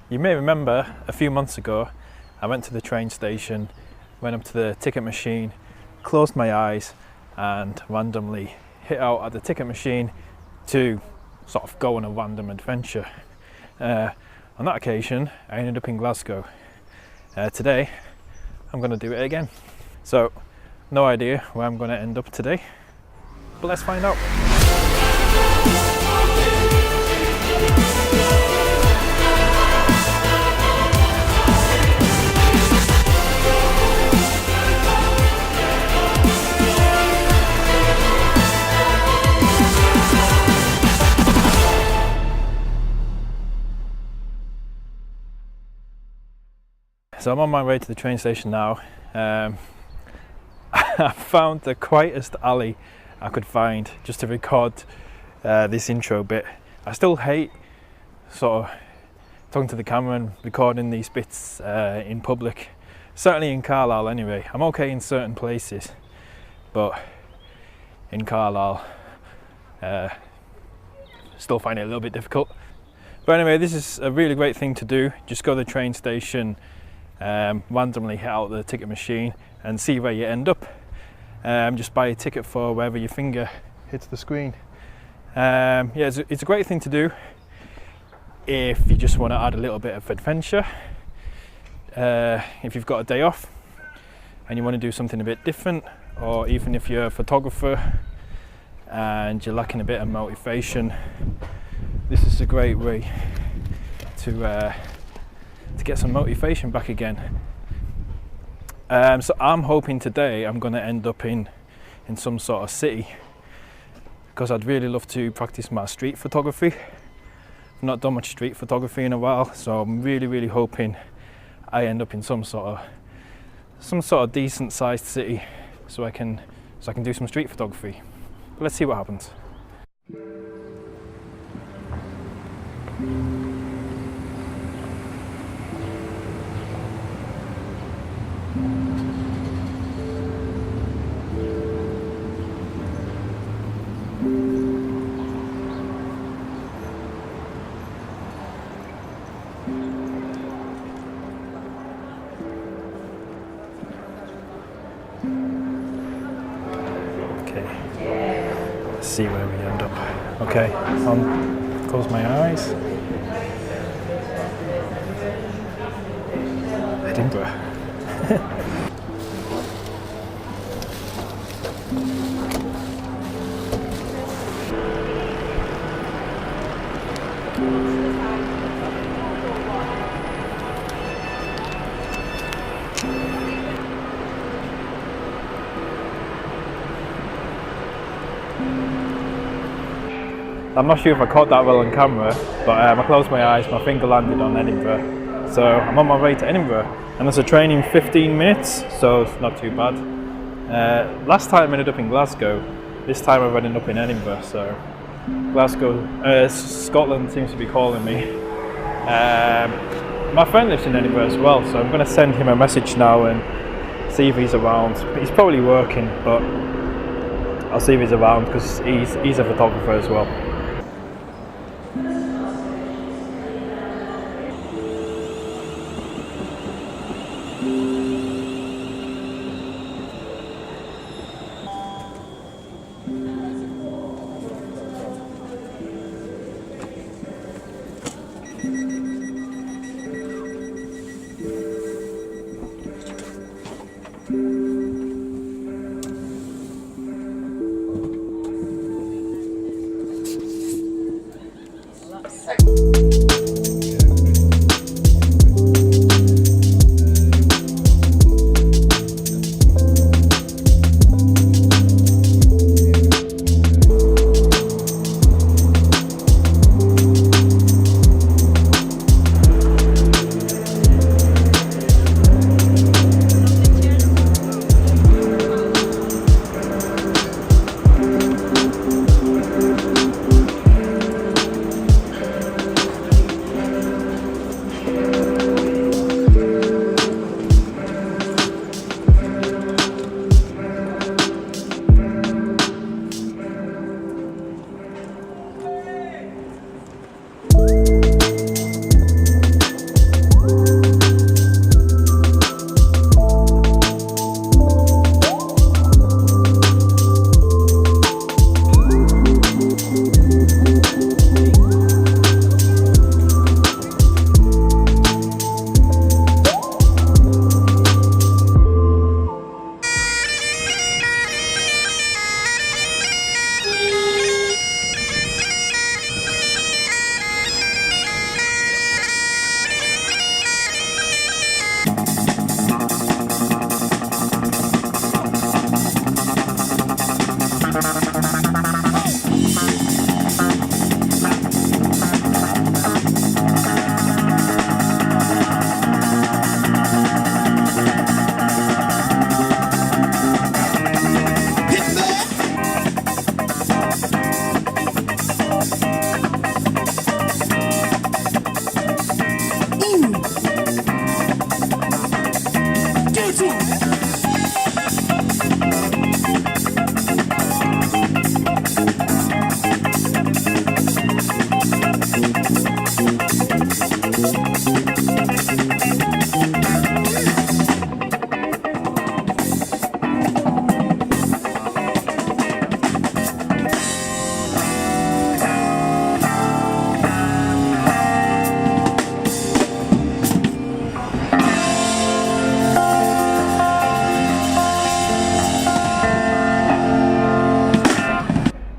You may remember a few months ago I went to the train station, went up to the ticket machine, closed my eyes and randomly hit out at the ticket machine to sort of go on a random adventure. On that occasion I ended up in Glasgow. Today I'm going to do it again. So no idea where I'm going to end up today, but let's find out. So I'm on my way to the train station now. I found the quietest alley I could find just to record this intro bit. I still hate sort of talking to the camera and recording these bits in public, certainly in Carlisle anyway. I'm okay in certain places, but in Carlisle still find it a little bit difficult. But anyway, this is a really great thing to do. Just go to the train station, randomly hit out the ticket machine and see where you end up. Just buy a ticket for wherever your finger hits the screen. Yeah, it's a great thing to do if you just want to add a little bit of adventure. If you've got a day off and you want to do something a bit different, or even if you're a photographer and you're lacking a bit of motivation, this is a great way to get some motivation back again. So I'm hoping today I'm going to end up in some sort of city, because I'd really love to practice my street photography. I've not done much street photography in a while, so I'm really hoping I end up in some sort of decent sized city so I can do some street photography. But let's see what happens. Let's see where we end up. Okay, close my eyes. Edinburgh. I'm not sure if I caught that well on camera, but I closed my eyes, my finger landed on Edinburgh. So I'm on my way to Edinburgh, and there's a train in 15 minutes, so it's not too bad. Last time I ended up in Glasgow, this time I've ended up in Edinburgh, so Glasgow, Scotland seems to be calling me. My friend lives in Edinburgh as well, so I'm going to send him a message now and see if he's around. He's probably working, but I'll see if he's around because he's a photographer as well.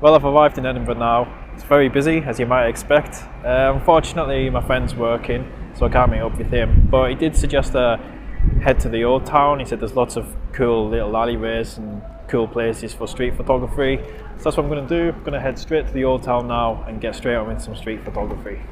Well, I've arrived in Edinburgh now. It's very busy, as you might expect. Unfortunately, my friend's working, so I can't meet up with him. But he did suggest head to the Old Town. He said there's lots of cool little alleyways and cool places for street photography. So that's what I'm going to do. I'm going to head straight to the Old Town now and get straight on with some street photography.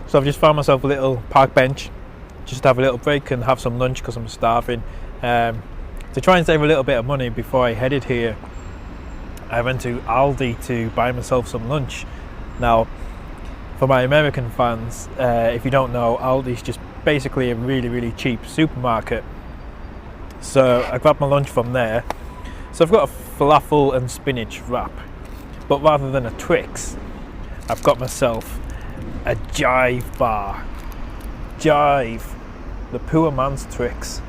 So I've just found myself a little park bench just to have a little break and have some lunch because I'm starving. To try and save a little bit of money before I headed here, I went to Aldi to buy myself some lunch. Now, for my American fans, if you don't know, Aldi's just basically a really cheap supermarket. So I grabbed my lunch from there. So I've got a falafel and spinach wrap, but rather than a Twix, I've got myself a Jive bar. Jive, the poor man's Twix.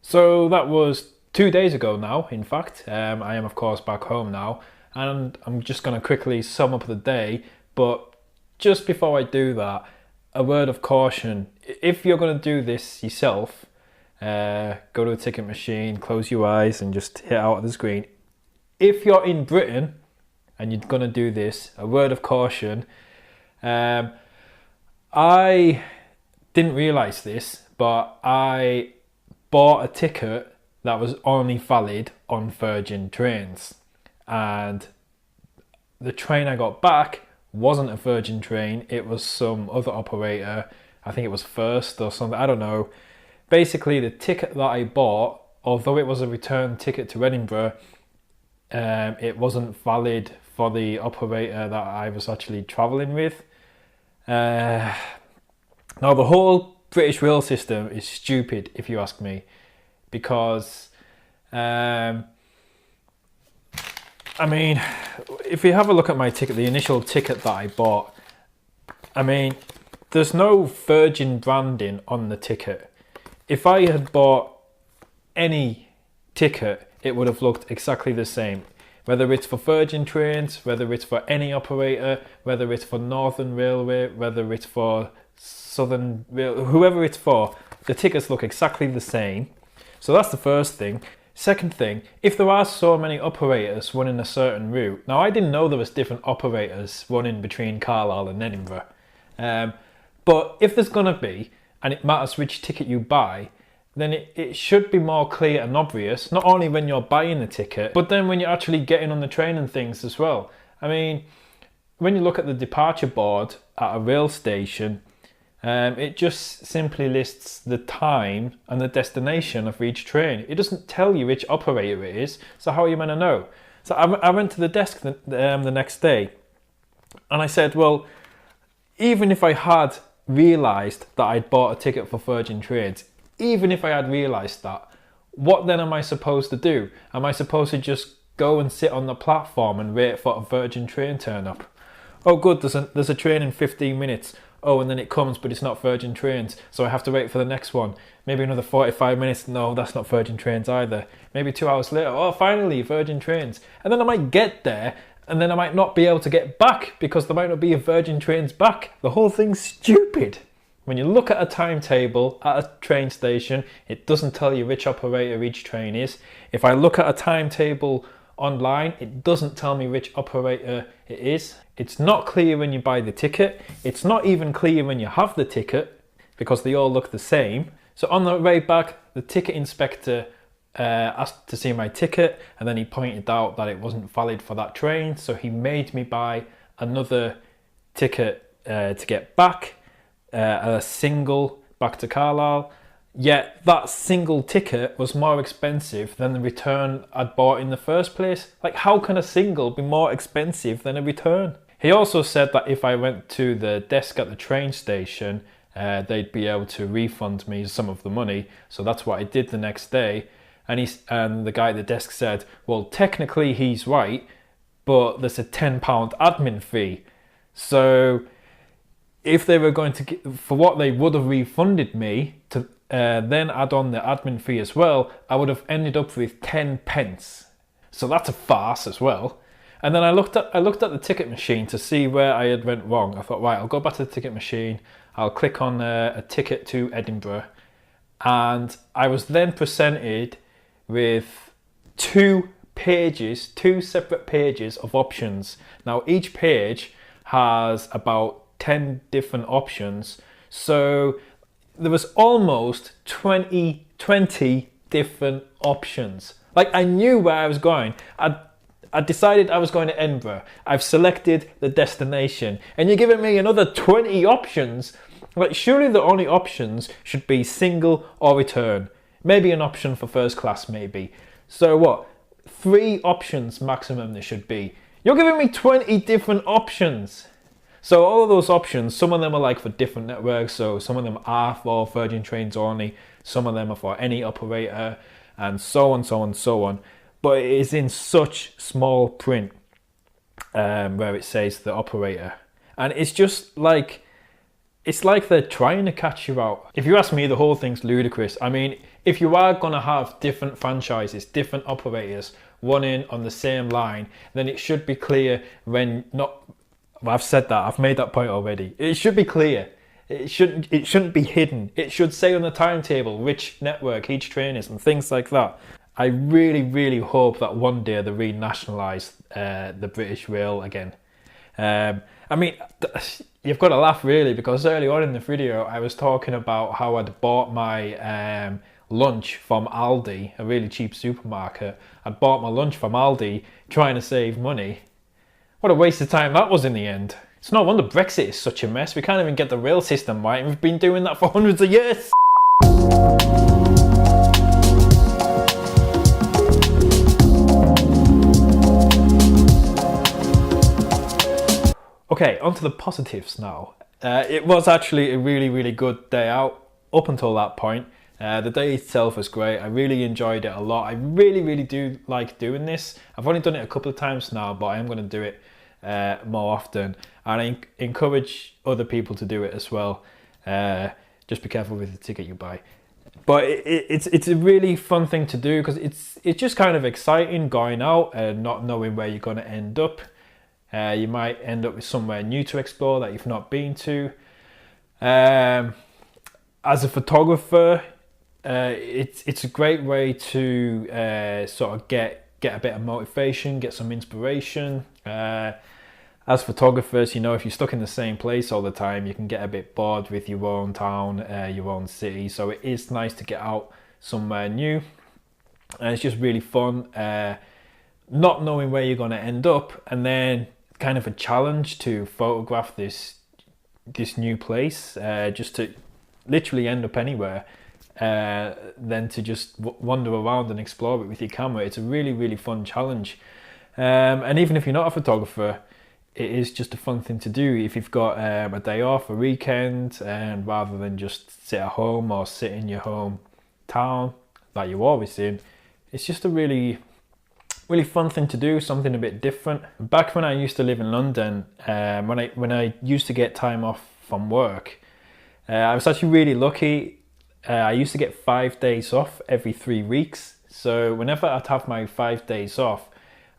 So that was 2 days ago now, in fact. I am of course back home now, and I'm just going to quickly sum up the day, but just before I do that, a word of caution: if you're going to do this yourself, go to a ticket machine, close your eyes and just hit out of the screen. If you're in Britain and you're going to do this, a word of caution. I didn't realise this, but I bought a ticket that was only valid on Virgin trains. And the train I got back wasn't a Virgin train, it was some other operator. I think it was First or something, I don't know. Basically, the ticket that I bought, although it was a return ticket to Edinburgh, it wasn't valid for the operator that I was actually travelling with. Now, the whole British rail system is stupid, if you ask me, because I mean, if you have a look at my ticket, the initial ticket that I bought, I mean, there's no Virgin branding on the ticket. If I had bought any ticket, it would have looked exactly the same. Whether it's for Virgin trains, whether it's for any operator, whether it's for Northern Railway, whether it's for Southern Rail, whoever it's for, the tickets look exactly the same. So that's the first thing. Second thing, if there are so many operators running a certain route, now I didn't know there was different operators running between Carlisle and Edinburgh, but if there's gonna be, and it matters which ticket you buy, then it should be more clear and obvious, not only when you're buying the ticket, but then when you're actually getting on the train and things as well. I mean, when you look at the departure board at a rail station, it just simply lists the time and the destination of each train. It doesn't tell you which operator it is, so how are you meant to know? So I went to the desk the next day, and I said, well, even if I had realised that I'd bought a ticket for Virgin Trains, even if I had realised that, what then am I supposed to do? Am I supposed to just go and sit on the platform and wait for a Virgin train turn up? Oh good, there's a train in 15 minutes. Oh, and then it comes, but it's not Virgin Trains, so I have to wait for the next one. Maybe another 45 minutes. No, that's not Virgin Trains either. Maybe 2 hours later. Oh, finally, Virgin Trains. And then I might get there, and then I might not be able to get back because there might not be a Virgin Trains back. The whole thing's stupid. When you look at a timetable at a train station, it doesn't tell you which operator each train is. If I look at a timetable online, it doesn't tell me which operator it is. It's not clear when you buy the ticket. It's not even clear when you have the ticket because they all look the same. So on the way back, the ticket inspector asked to see my ticket, and then he pointed out that it wasn't valid for that train, so he made me buy another ticket to get back, a single back to Carlisle. Yet that single ticket was more expensive than the return I'd bought in the first place. Like, how can a single be more expensive than a return? He also said that if I went to the desk at the train station, they'd be able to refund me some of the money. So that's what I did the next day. And the guy at the desk said, well, technically he's right, but there's a £10 admin fee. So if they were going to get, for what they would have refunded me to then add on the admin fee as well, I would have ended up with 10 pence. So that's a farce as well. And then I looked at the ticket machine to see where I had went wrong. I thought, right, I'll go back to the ticket machine. I'll click on a ticket to Edinburgh. And I was then presented with two separate pages of options. Now, each page has about 10 different options. So there was almost 20 different options. Like, I knew where I was going. I decided I was going to Edinburgh. I've selected the destination. And you're giving me another 20 options. Like, surely the only options should be single or return. Maybe an option for first class, maybe. So what? 3 options maximum there should be. You're giving me 20 different options. So all of those options, some of them are like for different networks. So some of them are for Virgin Trains only. Some of them are for any operator, and so on, so on, so on. But it is in such small print where it says the operator. And it's just like, it's like they're trying to catch you out. If you ask me, the whole thing's ludicrous. I mean, if you are going to have different franchises, different operators running on the same line, then it should be clear when not... Well, I've said that. I've made that point already. It should be clear It shouldn't be hidden. It should say on the timetable which network each train is and things like that. I really hope that one day they renationalise the British Rail again. I mean, you've got to laugh really, because early on in the video I was talking about how I'd bought my lunch from Aldi, a really cheap supermarket. I'd bought my lunch from Aldi trying to save money. What a waste of time that was in the end. It's no wonder Brexit is such a mess. We can't even get the rail system right, and we've been doing that for hundreds of years. Okay, on to the positives now. It was actually a really good day out up until that point. The day itself was great. I really enjoyed it a lot. I really do like doing this. I've only done it a couple of times now, but I am going to do it more often. And I encourage other people to do it as well. Just be careful with the ticket you buy. But it's a really fun thing to do, because it's just kind of exciting going out and not knowing where you're going to end up. You might end up with somewhere new to explore that you've not been to. As a photographer, it's a great way to sort of get a bit of motivation, get some inspiration. As photographers, you know, if you're stuck in the same place all the time, you can get a bit bored with your own town, your own city. So it is nice to get out somewhere new, and it's just really fun. Not knowing where you're going to end up, and then kind of a challenge to photograph this new place, just to literally end up anywhere, then to just wander around and explore it with your camera. It's a really fun challenge, and even if you're not a photographer, it is just a fun thing to do if you've got a day off, a weekend, and rather than just sit at home or sit in your hometown that you're always in. It's just a really fun thing to do, something a bit different. Back when I used to live in London, when I used to get time off from work, I was actually really lucky. I used to get 5 days off every 3 weeks. So whenever I'd have my 5 days off,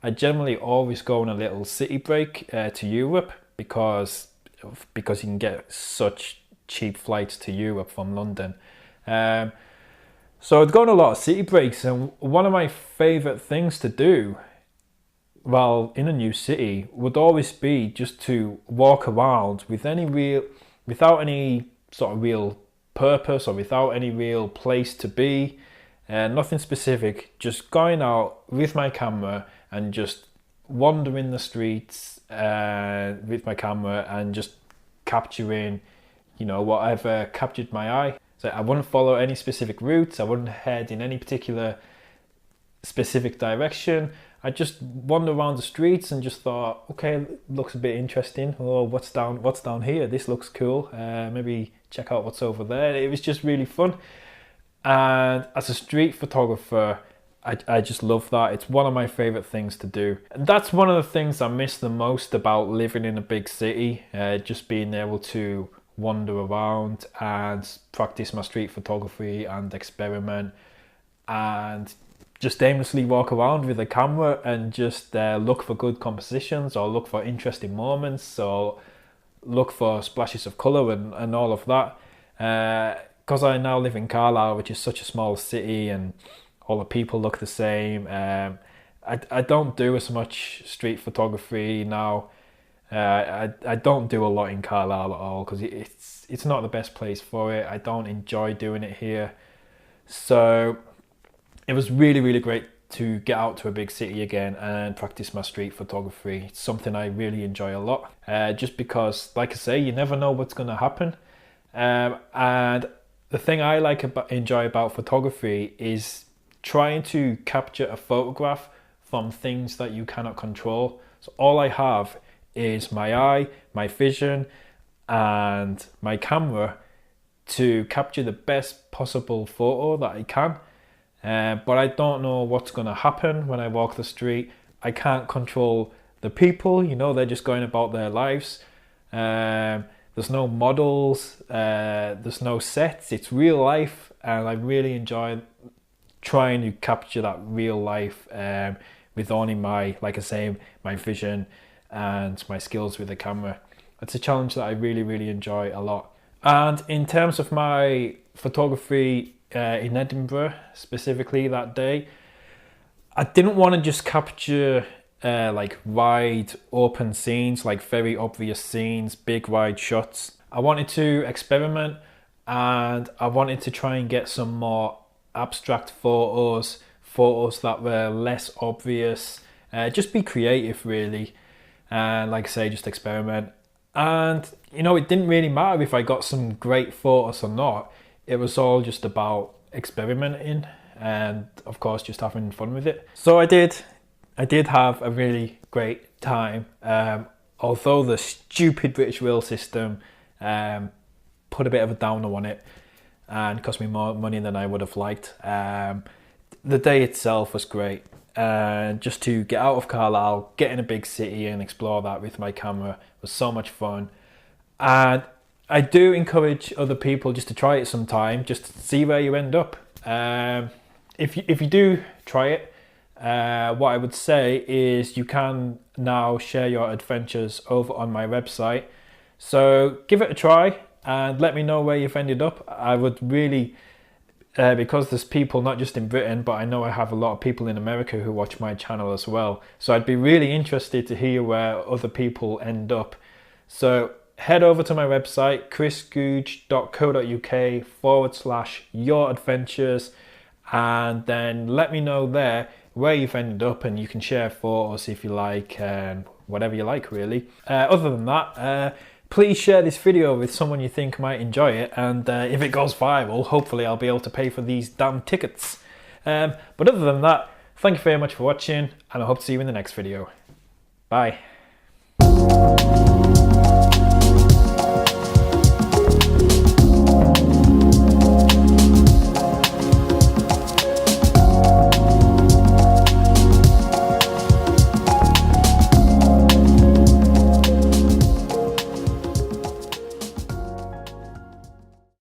I generally always go on a little city break to Europe, because you can get such cheap flights to Europe from London. So I'd go on a lot of city breaks, and one of my favourite things to do while in a new city would always be just to walk around without any sort of real purpose, or without any real place to be, nothing specific, just going out with my camera and just wandering the streets with my camera and just capturing, you know, whatever captured my eye. So I wouldn't follow any specific routes, I wouldn't head in any particular specific direction. I just wander around the streets and just thought, okay, looks a bit interesting. Oh, what's down here? This looks cool. Maybe check out what's over there. It was just really fun. And as a street photographer, I just love that. It's one of my favourite things to do. And that's one of the things I miss the most about living in a big city, just being able to wander around and practice my street photography and experiment and just aimlessly walk around with a camera and just look for good compositions, or look for interesting moments, or look for splashes of colour and all of that. Because I now live in Carlisle, which is such a small city, and all the people look the same. I don't do as much street photography now. I don't do a lot in Carlisle at all, because it's not the best place for it. I don't enjoy doing it here. So it was really great to get out to a big city again and practice my street photography. It's something I really enjoy a lot, just because, like I say, you never know what's going to happen. And the thing I enjoy about photography is trying to capture a photograph from things that you cannot control. So all I have is my eye, my vision, and my camera to capture the best possible photo that I can. But I don't know what's going to happen when I walk the street. I can't control the people, you know, they're just going about their lives. There's no models, there's no sets, it's real life, and I really enjoy trying to capture that real life with only my vision and my skills with the camera. It's a challenge that I really enjoy a lot. And in terms of my photography in Edinburgh, specifically that day, I didn't want to just capture like wide open scenes, like very obvious scenes, big wide shots. I wanted to experiment, and I wanted to try and get some more abstract photos that were less obvious, just be creative really, and like I say, just experiment. And you know, it didn't really matter if I got some great photos or not. It was all just about experimenting and of course just having fun with it. So I did have a really great time, although the stupid British rail system put a bit of a downer on it and cost me more money than I would have liked. The day itself was great, just to get out of Carlisle, get in a big city and explore that with my camera was so much fun. And I do encourage other people just to try it sometime, just to see where you end up. If you do try it, what I would say is you can now share your adventures over on my website. So give it a try and let me know where you've ended up. I would really, because there's people not just in Britain, but I know I have a lot of people in America who watch my channel as well. So I'd be really interested to hear where other people end up. So head over to my website, chrisgouge.co.uk/youradventures, and then let me know there where you've ended up, and you can share photos if you like, whatever you like really. Other than that, please share this video with someone you think might enjoy it, and if it goes viral, hopefully I'll be able to pay for these damn tickets. But other than that, thank you very much for watching, and I hope to see you in the next video. Bye.